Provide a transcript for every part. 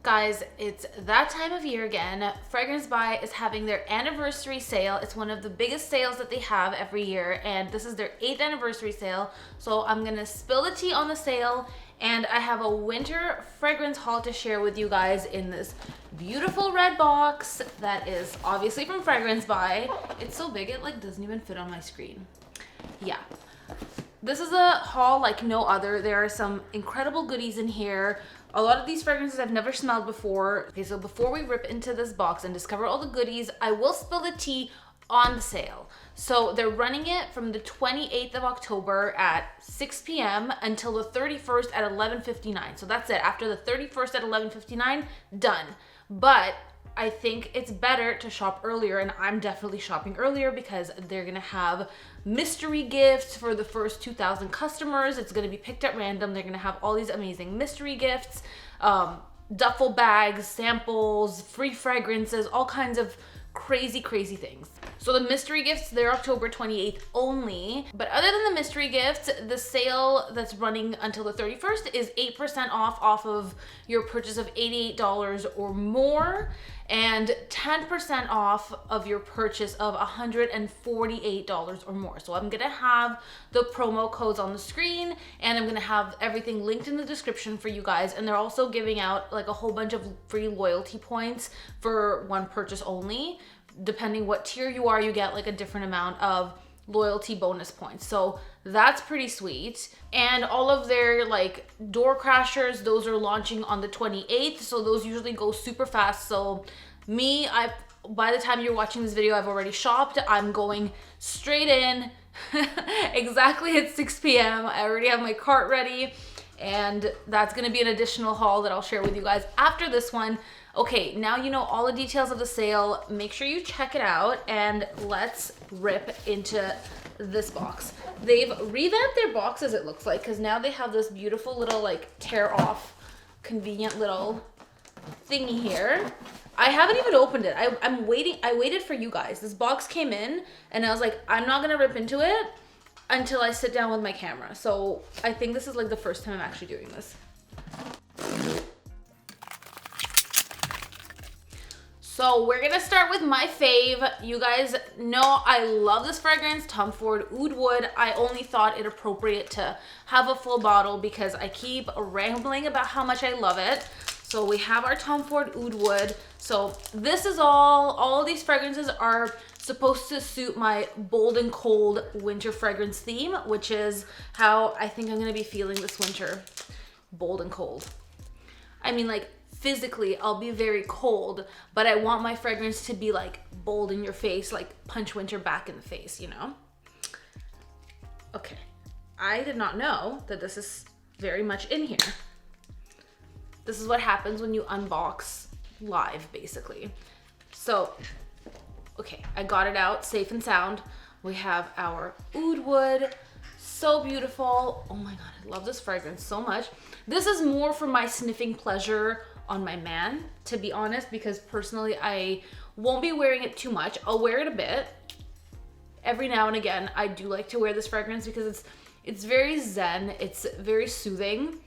Guys, it's that time of year again. Fragrance Buy is having their anniversary sale. It's one of the biggest sales that they have every year, and this is their 8th anniversary sale. So I'm gonna spill the tea on the sale, and I have a winter fragrance haul to share with you guys in this beautiful red box that is obviously from Fragrance Buy. It's so big, it like doesn't even fit on my screen. Yeah. This is a haul like no other. There are some incredible goodies in here. A lot of these fragrances I've never smelled before. Okay, so before we rip into this box and discover all the goodies, I will spill the tea on the sale. So they're running it from the 28th of October at 6 p.m. until the 31st at 11:59. So that's it. After the 31st at 11:59, done. But I think it's better to shop earlier, and I'm definitely shopping earlier because they're gonna have mystery gifts for the first 2,000 customers. It's gonna be picked at random. They're gonna have all these amazing mystery gifts, duffel bags, samples, free fragrances, all kinds of crazy things. So the mystery gifts, they're October 28th only. But other than the mystery gifts, the sale that's running until the 31st is 8% off of your purchase of $88 or more, and 10% off of your purchase of $148 or more. So I'm gonna have the promo codes on the screen, and I'm gonna have everything linked in the description for you guys. And they're also giving out like a whole bunch of free loyalty points for one purchase only. Depending what tier you are, you get like a different amount of loyalty bonus points. So that's pretty sweet. And all of their like door crashers, those are launching on the 28th. So those usually go super fast. So by the time you're watching this video, I've already shopped. I'm going straight in exactly at 6 p.m. I already have my cart ready, and that's gonna be an additional haul that I'll share with you guys after this one. Okay, now you know all the details of the sale. Make sure you check it out, and let's rip into this box. They've revamped their boxes, it looks like, because now they have this beautiful little like tear off convenient little thingy here. I haven't even opened it. I'm waiting. I waited for you guys. This box came in and I was like, I'm not gonna rip into it until I sit down with my camera. So I think this is like the first time I'm actually doing this. So we're gonna start with my fave. You guys know I love this fragrance, Tom Ford Oud Wood. I only thought it appropriate to have a full bottle because I keep rambling about how much I love it. So we have our Tom Ford Oud Wood. So this is all of these fragrances are supposed to suit my bold and cold winter fragrance theme, which is how I think I'm gonna be feeling this winter, bold and cold. I mean, like, physically I'll be very cold, but I want my fragrance to be like bold in your face, like punch winter back in the face, you know? Okay, I did not know that this is very much in here. This is what happens when you unbox live, basically. So, okay, I got it out safe and sound. We have our Oud Wood. So beautiful. Oh my God, I love this fragrance so much. This is more for my sniffing pleasure on my man, to be honest, because personally I won't be wearing it too much. I'll wear it a bit. Every now and again, I do like to wear this fragrance because it's very zen, it's very soothing,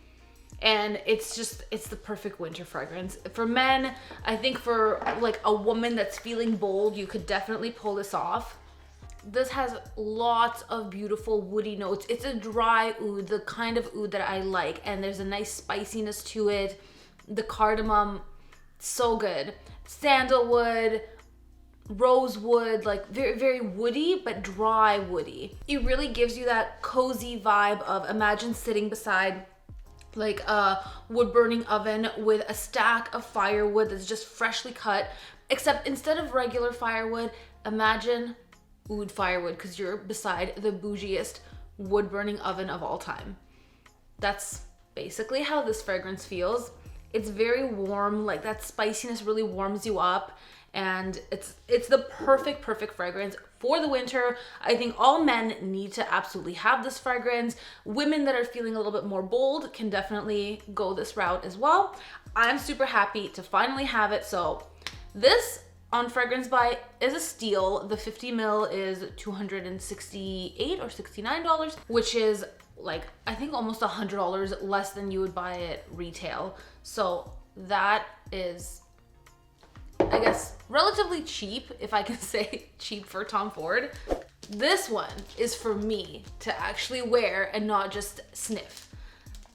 and it's the perfect winter fragrance. For men, I think for like a woman that's feeling bold, you could definitely pull this off. This has lots of beautiful woody notes. It's a dry oud, the kind of oud that I like, and there's a nice spiciness to it. The cardamom, so good. Sandalwood, rosewood, like very woody, but dry woody. It really gives you that cozy vibe of, imagine sitting beside like a wood burning oven with a stack of firewood that's just freshly cut, except instead of regular firewood, imagine oud firewood, because you're beside the bougiest wood burning oven of all time. That's basically how this fragrance feels. It's very warm, like that spiciness really warms you up, and it's the perfect fragrance for the winter. I think all men need to absolutely have this fragrance. Women that are feeling a little bit more bold can definitely go this route as well. I'm super happy to finally have it. So this on Fragrance Buy is a steal. The 50 ml is $268 or $69, which is like, I think almost $100 less than you would buy it retail. So that is, I guess, relatively cheap, if I can say cheap for Tom Ford. This one is for me to actually wear and not just sniff.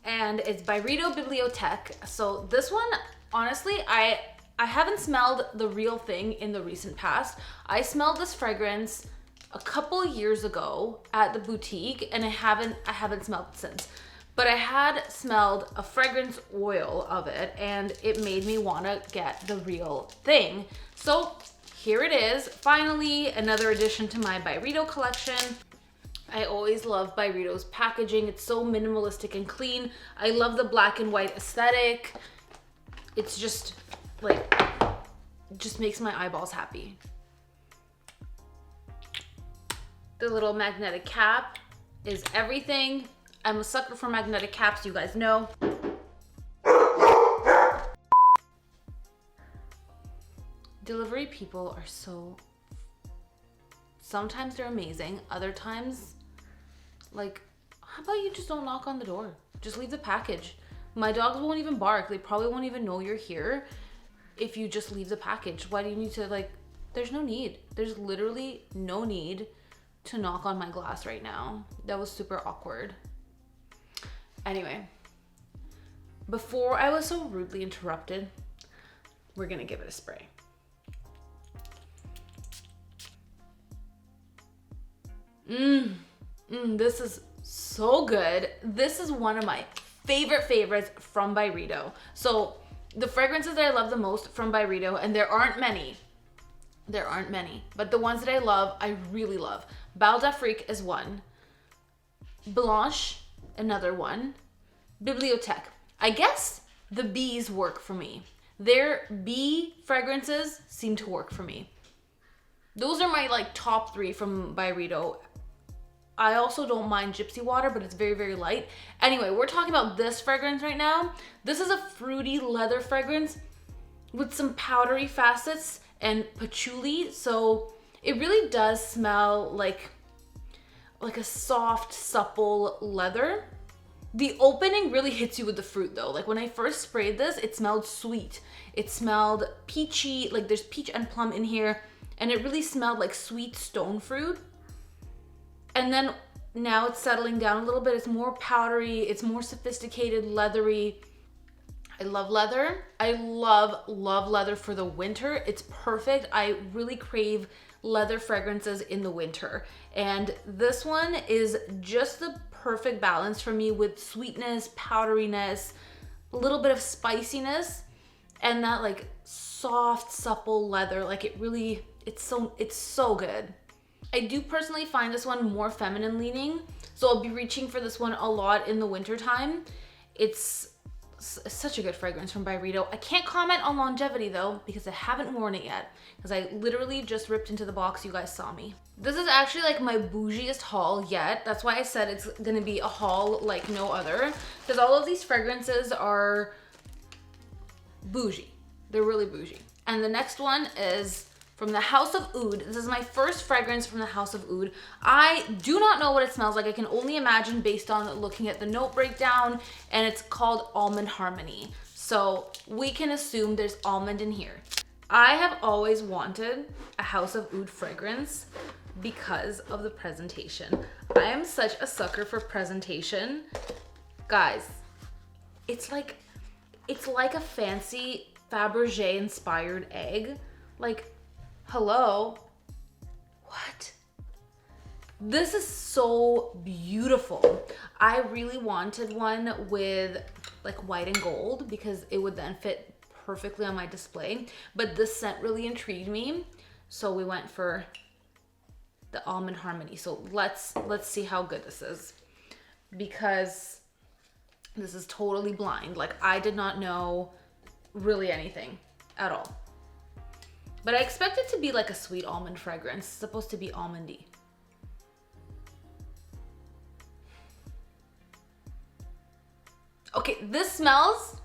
And it's by Rito Bibliothèque. So this one, honestly, I haven't smelled the real thing in the recent past. I smelled this fragrance a couple years ago at the boutique, and I haven't smelled it since. But I had smelled a fragrance oil of it, and it made me want to get the real thing. So here it is, finally another addition to my By Rito collection. I always love By Rito's packaging. It's so minimalistic and clean. I love the black and white aesthetic. It's just like, just makes my eyeballs happy. The little magnetic cap is everything. I'm a sucker for magnetic caps, you guys know. Delivery people are so, sometimes they're amazing, other times, like, how about you just don't knock on the door? Just leave the package. My dogs won't even bark. They probably won't even know you're here if you just leave the package. Why do you need to, like, there's no need. There's literally no need to knock on my glass right now. That was super awkward. Anyway, before I was so rudely interrupted, we're gonna give it a spray. This is so good. This is one of my favorites from By Rito. So the fragrances that I love the most from By Rito, and there aren't many, but the ones that I love, I really love. Bal d'Afrique is one. Blanche, another one. Bibliothèque. I guess the bees work for me. Their bee fragrances seem to work for me. Those are my like top 3 from By Rito. I also don't mind Gypsy Water, but it's very, very light. Anyway, we're talking about this fragrance right now. This is a fruity leather fragrance with some powdery facets and patchouli. So it really does smell like a soft, supple leather. The opening really hits you with the fruit though. Like when I first sprayed this, it smelled sweet. It smelled peachy, like there's peach and plum in here, and it really smelled like sweet stone fruit. And then now it's settling down a little bit. It's more powdery, it's more sophisticated, leathery. I love leather. I love leather for the winter. It's perfect. I really crave leather fragrances in the winter. And this one is just the perfect balance for me with sweetness, powderiness, a little bit of spiciness, and that like soft, supple leather. Like it really, it's so good. I do personally find this one more feminine leaning, so I'll be reaching for this one a lot in the winter time. It's such a good fragrance from By Rito. I can't comment on longevity though, because I haven't worn it yet, because I literally just ripped into the box. You guys saw me. This is actually like my bougiest haul yet. That's why I said it's gonna be a haul like no other, because all of these fragrances are bougie. They're really bougie. And the next one is from the House of Oud. This is my first fragrance from the House of Oud. I do not know what it smells like. I can only imagine based on looking at the note breakdown, and it's called Almond Harmony. So we can assume there's almond in here. I have always wanted a House of Oud fragrance because of the presentation. I am such a sucker for presentation. Guys, it's like a fancy Fabergé inspired egg. Like, hello, what? This is so beautiful. I really wanted one with like white and gold because it would then fit perfectly on my display, but this scent really intrigued me, so we went for the Almond Harmony. So let's see how good this is, because this is totally blind. Like I did not know really anything at all. But I expect it to be like a sweet almond fragrance. It's supposed to be almondy. Okay, this smells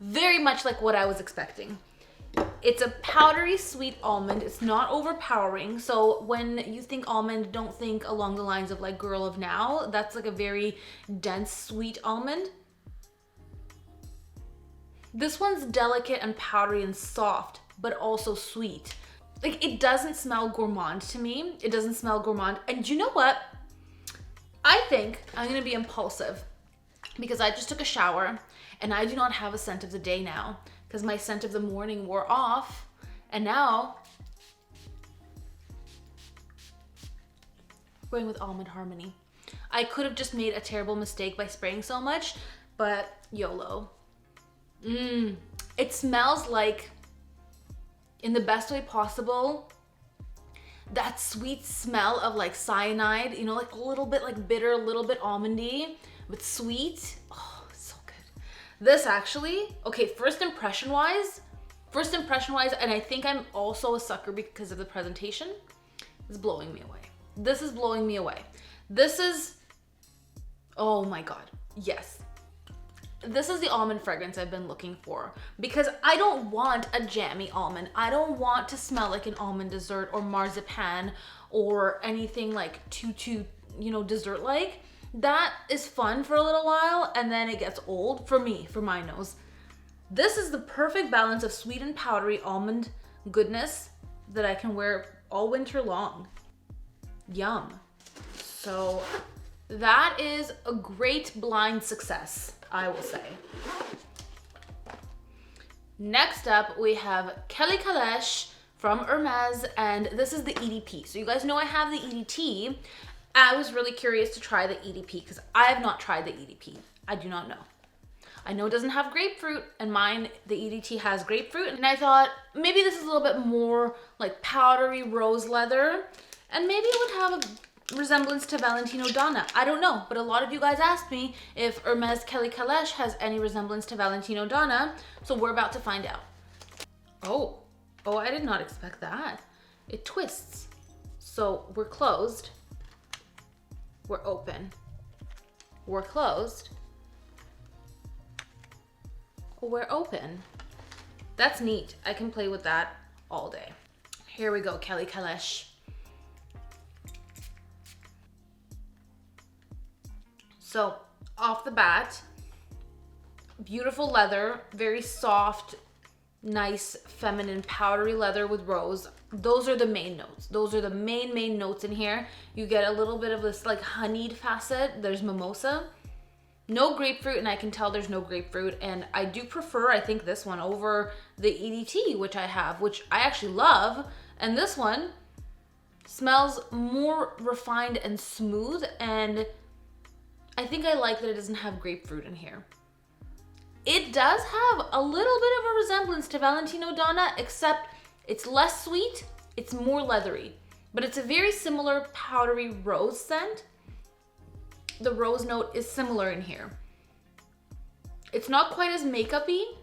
very much like what I was expecting. It's a powdery sweet almond. It's not overpowering. So when you think almond, don't think along the lines of like Girl of Now. That's like a very dense sweet almond. This one's delicate and powdery and soft, but also sweet. Like, it doesn't smell gourmand to me. It doesn't smell gourmand. And you know what? I think I'm gonna be impulsive because I just took a shower and I do not have a scent of the day now because my scent of the morning wore off. And now, going with Almond Harmony. I could have just made a terrible mistake by spraying so much, but YOLO. It smells like, in the best way possible, that sweet smell of like cyanide, you know, like a little bit like bitter, a little bit almondy, but sweet. Oh, so good. This actually, okay, first impression wise, and I think I'm also a sucker because of the presentation, is blowing me away. This is blowing me away. This is, oh my God, yes. This is the almond fragrance I've been looking for because I don't want a jammy almond. I don't want to smell like an almond dessert or marzipan or anything like too, you know, dessert-like. That is fun for a little while and then it gets old for me, for my nose. This is the perfect balance of sweet and powdery almond goodness that I can wear all winter long. Yum. So that is a great blind success, I will say. Next up, we have Kelly Kalesh from Hermes, and this is the EDP. So you guys know I have the EDT. I was really curious to try the EDP because I have not tried the EDP. I do not know. I know it doesn't have grapefruit, and mine, the EDT, has grapefruit. And I thought maybe this is a little bit more like powdery rose leather, and maybe it would have a resemblance to Valentino Donna. I don't know, but a lot of you guys asked me if Hermes Kelly Kalesh has any resemblance to Valentino Donna, so we're about to find out. Oh, I did not expect that. It twists. So we're closed, we're open, we're closed, we're open. That's neat. I can play with that all day. Here we go, Kelly Kalesh. So off the bat, beautiful leather, very soft, nice, feminine, powdery leather with rose. Those are the main notes. Those are the main notes in here. You get a little bit of this like honeyed facet. There's mimosa. No grapefruit, and I can tell there's no grapefruit. And I do prefer, I think, this one over the EDT, which I have, which I actually love. And this one smells more refined and smooth, and I think I like that it doesn't have grapefruit in here. It does have a little bit of a resemblance to Valentino Donna, except it's less sweet, it's more leathery. But it's a very similar powdery rose scent. The rose note is similar in here. It's not quite as makeup-y.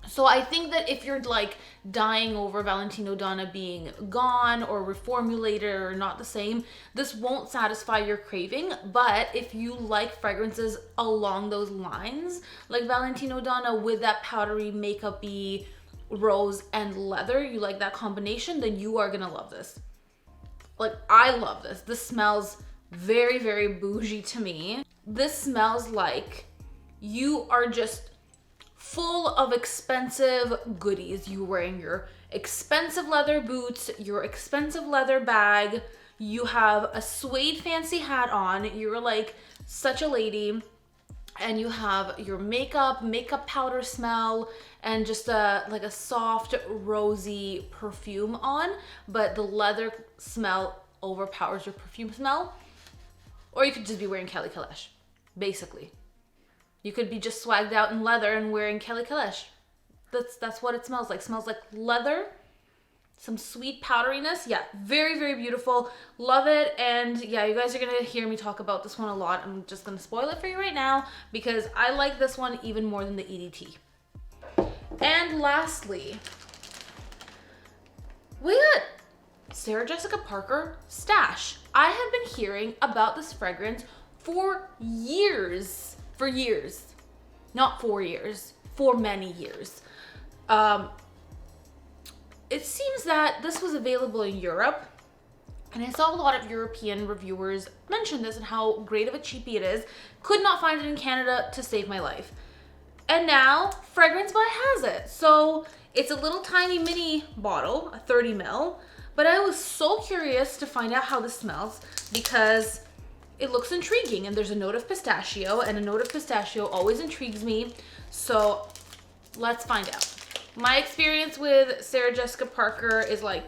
So I think that if you're like dying over Valentino Donna being gone or reformulated or not the same, this won't satisfy your craving. But if you like fragrances along those lines, like Valentino Donna with that powdery makeup-y rose and leather, you like that combination, then you are gonna love this. Like, I love this. This smells very, very bougie to me. This smells like you are just full of expensive goodies. You're wearing your expensive leather boots, your expensive leather bag, you have a suede fancy hat on, you're like such a lady, and you have your makeup powder smell, and just like a soft rosy perfume on, but the leather smell overpowers your perfume smell. Or you could just be wearing Kelly Kalesh, basically. You could be just swagged out in leather and wearing Kelly Kalesh. That's what it smells like. It smells like leather, some sweet powderiness. Yeah, very, very beautiful. Love it. And yeah, you guys are gonna hear me talk about this one a lot. I'm just gonna spoil it for you right now because I like this one even more than the EDT. And lastly, we got Sarah Jessica Parker Stash. I have been hearing about this fragrance for years. For years, not 4 years, for many years. It seems that this was available in Europe, and I saw a lot of European reviewers mention this and how great of a cheapie it is. Could not find it in Canada to save my life. And now Fragrance Buy has it. So it's a little tiny mini bottle, a 30 ml, but I was so curious to find out how this smells because it looks intriguing and there's a note of pistachio, and a note of pistachio always intrigues me. So let's find out. My experience with Sarah Jessica Parker is like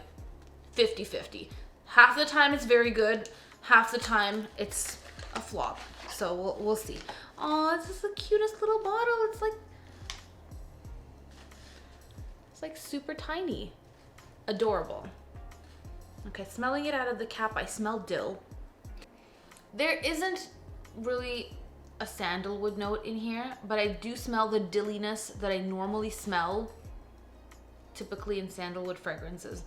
50-50. Half the time it's very good, half the time it's a flop. So we'll see. Oh, this is the cutest little bottle. It's like super tiny. Adorable. Okay, smelling it out of the cap, I smell dill. There isn't really a sandalwood note in here, but I do smell the dilliness that I normally smell typically in sandalwood fragrances.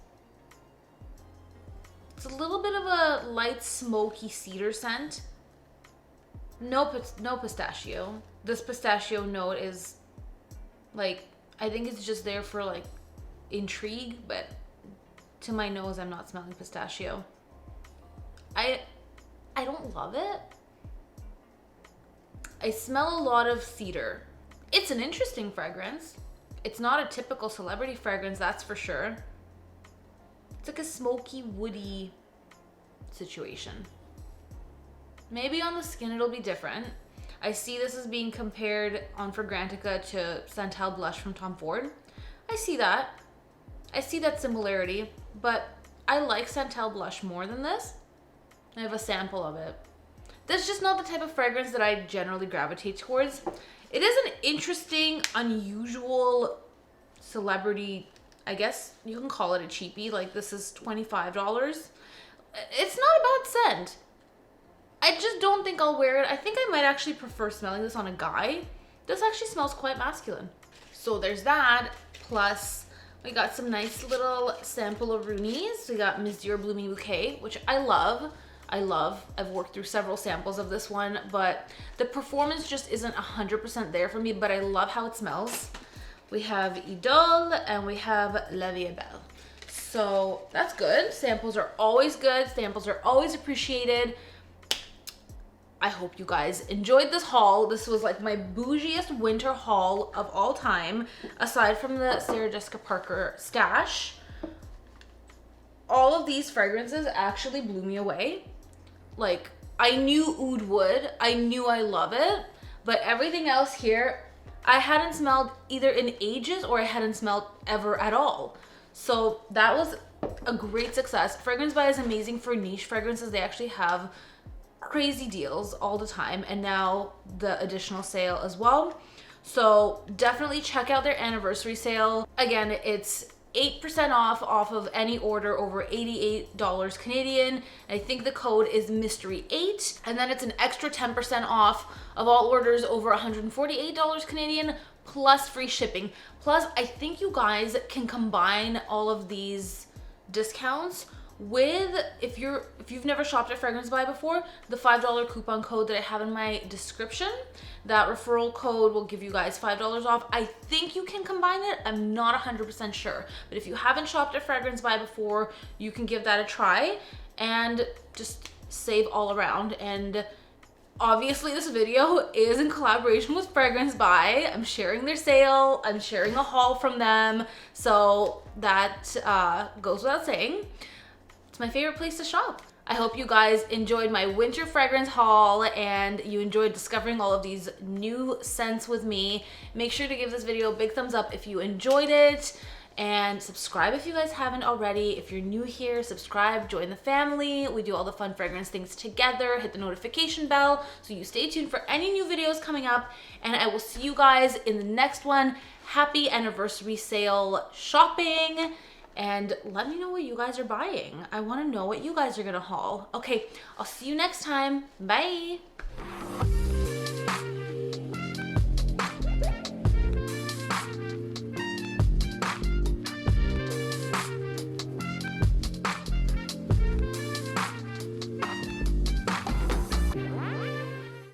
It's a little bit of a light smoky cedar scent. No pistachio. This pistachio note is like, I think it's just there for like intrigue, but to my nose, I'm not smelling pistachio. I don't love it. I smell a lot of cedar. It's an interesting fragrance. It's not a typical celebrity fragrance, that's for sure. It's like a smoky, woody situation. Maybe on the skin it'll be different. I see this as being compared on Fragrantica to Santal Blush from Tom Ford. I see that. I see that similarity, but I like Santal Blush more than this. I have a sample of it. This is just not the type of fragrance that I generally gravitate towards. It is an interesting, unusual celebrity, I guess you can call it a cheapie. Like, this is $25. It's not a bad scent. I just don't think I'll wear it. I think I might actually prefer smelling this on a guy. This actually smells quite masculine. So there's that, plus we got some nice little sample of Roonies. We got Monsieur Blooming Bouquet, which I love. I've worked through several samples of this one, but the performance just isn't 100% there for me, but I love how it smells. We have Idole and we have La Vie est Belle. So that's good. Samples are always good. Samples are always appreciated. I hope you guys enjoyed this haul. This was like my bougiest winter haul of all time, aside from the Sarah Jessica Parker stash. All of these fragrances actually blew me away. Like, I knew oud would, I knew I love it, but everything else here, I hadn't smelled either in ages or I hadn't smelled ever at all. So that was a great success. Fragrance Buy is amazing for niche fragrances. They actually have crazy deals all the time, and now the additional sale as well. So definitely check out their anniversary sale. Again, it's 8% off of any order over $88 Canadian. I think the code is mystery8, and then it's an extra 10% off of all orders over $148 Canadian plus free shipping. Plus, I think you guys can combine all of these discounts with, if you've never shopped at Fragrance Buy before, the $5 coupon code that I have in my description. That referral code will give you guys $5 off. I think you can combine it. I'm not 100% sure. But if you haven't shopped at Fragrance Buy before, you can give that a try and just save all around. And obviously this video is in collaboration with Fragrance Buy. I'm sharing their sale. I'm sharing a haul from them. So that goes without saying. It's my favorite place to shop. I hope you guys enjoyed my winter fragrance haul and you enjoyed discovering all of these new scents with me. Make sure to give this video a big thumbs up if you enjoyed it, and subscribe if you guys haven't already. If you're new here, subscribe, join the family. We do all the fun fragrance things together. Hit the notification bell so you stay tuned for any new videos coming up, and I will see you guys in the next one. Happy anniversary sale shopping. And let me know what you guys are buying. I want to know what you guys are gonna haul. Okay, I'll see you next time. Bye.